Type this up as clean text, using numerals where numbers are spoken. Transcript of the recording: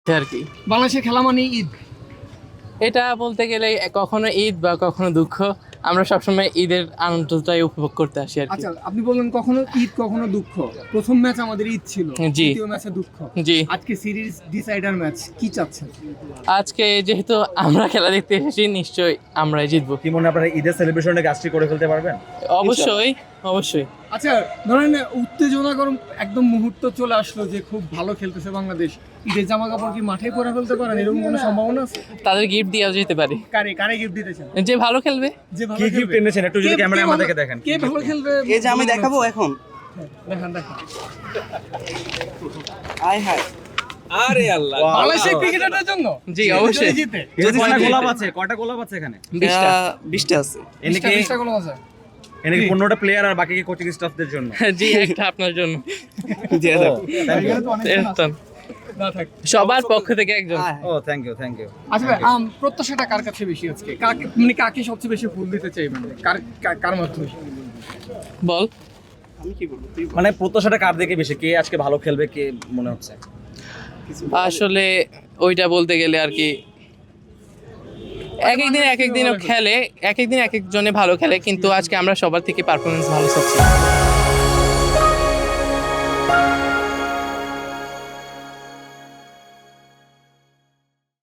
আর কি। বাংলাদেশের খেলা মানে ঈদ। এটা বলতে গেলে কখনো ঈদ বা কখনো দুঃখ, আমরা সবসময় ঈদের আনন্দটাই উপভোগ করতে আসি আর কি। আচ্ছা, আপনি বললেন কখনো ঈদ কখনো দুঃখ। প্রথম ম্যাচ আমাদের ঈদ ছিল, জি। দ্বিতীয় ম্যাচে দুঃখ। জি। আজকে সিরিজ ডিসাইডার ম্যাচ, কি চাচ্ছেন? আজকে যেহেতু আমরা খেলা দেখতে এসেছি, নিশ্চয়ই আমরাই জিতবো। কি মনে হয় আপনারা ঈদের সেলিব্রেশনে কাজটি করে ফেলতে পারবেন? অবশ্যই অবশ্যই। আচ্ছা, ধরেন উত্তেজনাকর একদম মুহূর্ত চলে আসলো যে খুব ভালো খেলতেছে বাংলাদেশ, ঈদের জামা কাপড় কি মাঠে পরে ফেলতে পারেন, এরকম কোনো সম্ভাবনা আছে? তাদের গিফট দেওয়া যেতে পারে, কারে কারে গিফট দিতে চান? যে ভালো খেলবে। যে ভালো কি গিফট খেলবে। এনেছেন একটু যদি ক্যামেরায় আমাদেরকে দেখেন। কে ভালো খেলবে এই যে আমি দেখাবো এখন। দেখান দেখান। আয় হায়, আরে আল্লাহ, বাংলাদেশের ক্রিকেটারদের জন্য জি, অবশ্যই। যদি জিতে যদি কয়টা জিতে। গোলাপ আছে, কয়টা গোলাপ আছে এখানে? 20টা। 20টা আছে। এনেকে 20টা গোল আছে। এনেকে 15টা প্লেয়ার আর বাকি কোচিং স্টাফদের জন্য। জি, একটা আপনার জন্য। দিয়ে দাও। এখানে তো অনেকজন আছে। এরকম। না থাক। সবার পক্ষ থেকে একজন। আয় ও থ্যাংক ইউ থ্যাংক ইউ। আচ্ছা ভাই, প্রত্যাশাটা কার কাছে বেশি আজকে? কাকে মানে কাকে সবচেয়ে বেশি ফুল দিতে চাইবেন? কার মাধ্যমে? বল। আমি কি বলবো তুই বল। মানে প্রত্যাশাটা কার দিকে বেশি, কে আজকে ভালো খেলবে কে মনে হচ্ছে? আসলে ওইটা বলতে গেলে আর কি এক এক দিনও খেলে, এক একদিন এক একজনে ভালো খেলে, কিন্তু আজকে আমরা সবার থেকে পারফরমেন্স ভালো চাচ্ছি।